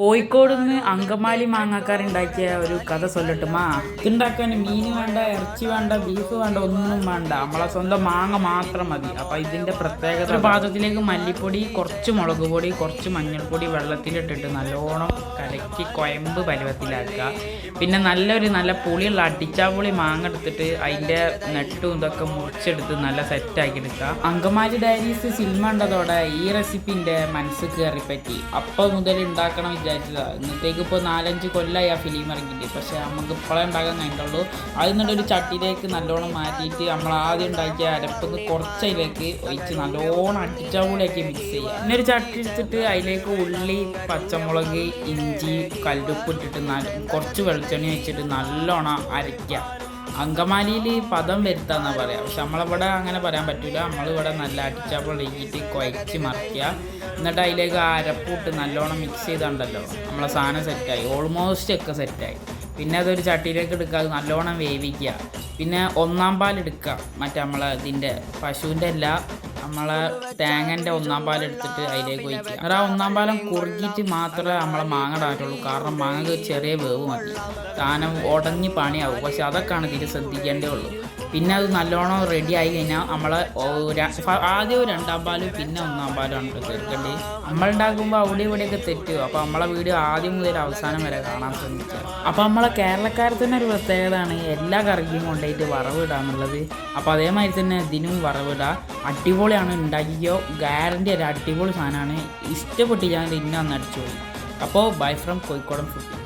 കോഴിക്കോട് നിന്ന് അങ്കമാലി മാങ്ങാക്കാരുണ്ടാക്കിയ ഒരു കഥ ചൊല്ലട്ടുമാ. ഇതുണ്ടാക്കാൻ മീൻ വേണ്ട, ഇറച്ചി വേണ്ട, ബീഫ് വേണ്ട, ഒന്നും വേണ്ട. നമ്മളെ സ്വന്തം മാങ്ങ മാത്രം മതി. അപ്പം ഇതിൻ്റെ പ്രത്യേകത, ഒരു പാത്രത്തിലേക്ക് മല്ലിപ്പൊടി, കുറച്ച് മുളക് പൊടി, കുറച്ച് മഞ്ഞൾപ്പൊടി വെള്ളത്തിലിട്ടിട്ട് നല്ലോണം കലക്കി കൊയമ്പ് പരുവത്തിലാക്കുക. പിന്നെ നല്ല പുളിയുള്ള അടിച്ചാപുളി മാങ്ങ എടുത്തിട്ട് അതിൻ്റെ നെട്ടും ഇതൊക്കെ മുറിച്ചെടുത്ത് നല്ല സെറ്റാക്കി എടുക്കുക. അങ്കമാലി ഡയറീസ് സിനിമ ഉണ്ടതോടെ ഈ റെസിപ്പിൻ്റെ മനസ്സിൽ കയറിപ്പറ്റി. അപ്പം മുതൽ ഉണ്ടാക്കണം വിചാരിച്ചതാണ്. ഇന്നത്തേക്ക് ഇപ്പോൾ 4-5 കൊല്ലമായി ആ ഫിലിം ഇറങ്ങിയിട്ട്. പക്ഷേ നമുക്ക് ഇപ്പോഴേ ഉണ്ടാക്കാൻ കഴിഞ്ഞിട്ടുള്ളൂ. അതിനൊരു ചട്ടിയിലേക്ക് നല്ലോണം മാറ്റിയിട്ട് നമ്മൾ ആദ്യം ഉണ്ടാക്കിയ അരപ്പ് കുറച്ചതിലേക്ക് ഒഴിച്ച് നല്ലോണം അടിച്ചാപൂളിയാക്കി മിക്സ് ചെയ്യുക. പിന്നെ ഒരു ചട്ടി എടുത്തിട്ട് അതിലേക്ക് ഉള്ളി, പച്ചമുളക്, ഇഞ്ചി, കല്ലുപ്പ് ഇട്ടിട്ട് കുറച്ച് വെളിച്ചെണ്ണ വെച്ചിട്ട് നല്ലോണം അരയ്ക്കുക. അങ്കമാലിയിൽ പദം വരുത്താന്നാണ് പറയുക. പക്ഷെ നമ്മളിവിടെ അങ്ങനെ പറയാൻ പറ്റില്ല. നമ്മളിവിടെ നല്ല അടിച്ചാപ്പോൾ ഇട്ട് കുഴച്ച് മറിക്കുക. എന്നിട്ട് അതിലേക്ക് അരപ്പിട്ട് നല്ലോണം മിക്സ് ചെയ്തുണ്ടല്ലോ നമ്മളെ സാധനം സെറ്റായി, ഓൾമോസ്റ്റ് ഒക്കെ സെറ്റായി. പിന്നെ അതൊരു ചട്ടിയിലേക്ക് എടുക്കുക, അത് നല്ലോണം വേവിക്കുക. പിന്നെ 1-ാം പാൽ എടുക്കുക, മറ്റേ ഇതിൻ്റെ പശുവിൻ്റെ അല്ല, നമ്മളെ തേങ്ങൻ്റെ 1-ാം പാൽ എടുത്തിട്ട് അതിലേക്ക് ഒഴിക്കുക. എന്നിട്ട് ആ 1-ാം പാലം കുറുകിയിട്ട് മാത്രമേ നമ്മളെ മാങ്ങ ഇടാറ്റുള്ളൂ. കാരണം മാങ്ങക്ക് ചെറിയ വേവ് മതി, സാധനം ഉടഞ്ഞ് പണിയാവും. പക്ഷെ അതൊക്കെയാണ് ഇതിൽ ശ്രദ്ധിക്കേണ്ടേ ഉള്ളൂ. പിന്നെ അത് നല്ലോണം റെഡി ആയി കഴിഞ്ഞാൽ നമ്മൾ ആദ്യം 2-ാം പാലും പിന്നെ 1-ാം പാലുമാണ് ചേർക്കേണ്ടത്. നമ്മളുണ്ടാക്കുമ്പോൾ അവിടെ ഇവിടെയൊക്കെ തെറ്റുക. അപ്പോൾ നമ്മളെ വീഡിയോ ആദ്യം മുതൽ അവസാനം വരെ കാണാൻ ശ്രമിക്കുക. അപ്പോൾ നമ്മളെ കേരളക്കാരത്തിന് ഒരു പ്രത്യേകതയാണ് എല്ലാ കറിക്കും കൊണ്ടുപോയിട്ട് വറവിടുക എന്നുള്ളത്. അപ്പോൾ അതേമാതിരി തന്നെ ഇതിനും വറവിടുക. അടിപൊളിയാണ്, ഉണ്ടാക്കിയോ ഗ്യാരണ്ടി അല്ല, അടിപൊളി സാധനമാണ്. ഇഷ്ടപ്പെട്ടില്ല ഇന്ന ഒന്ന് അടിച്ചോളൂ. അപ്പോൾ ബൈ ഫ്രം കോഴിക്കോടൻ ഫുഡ്.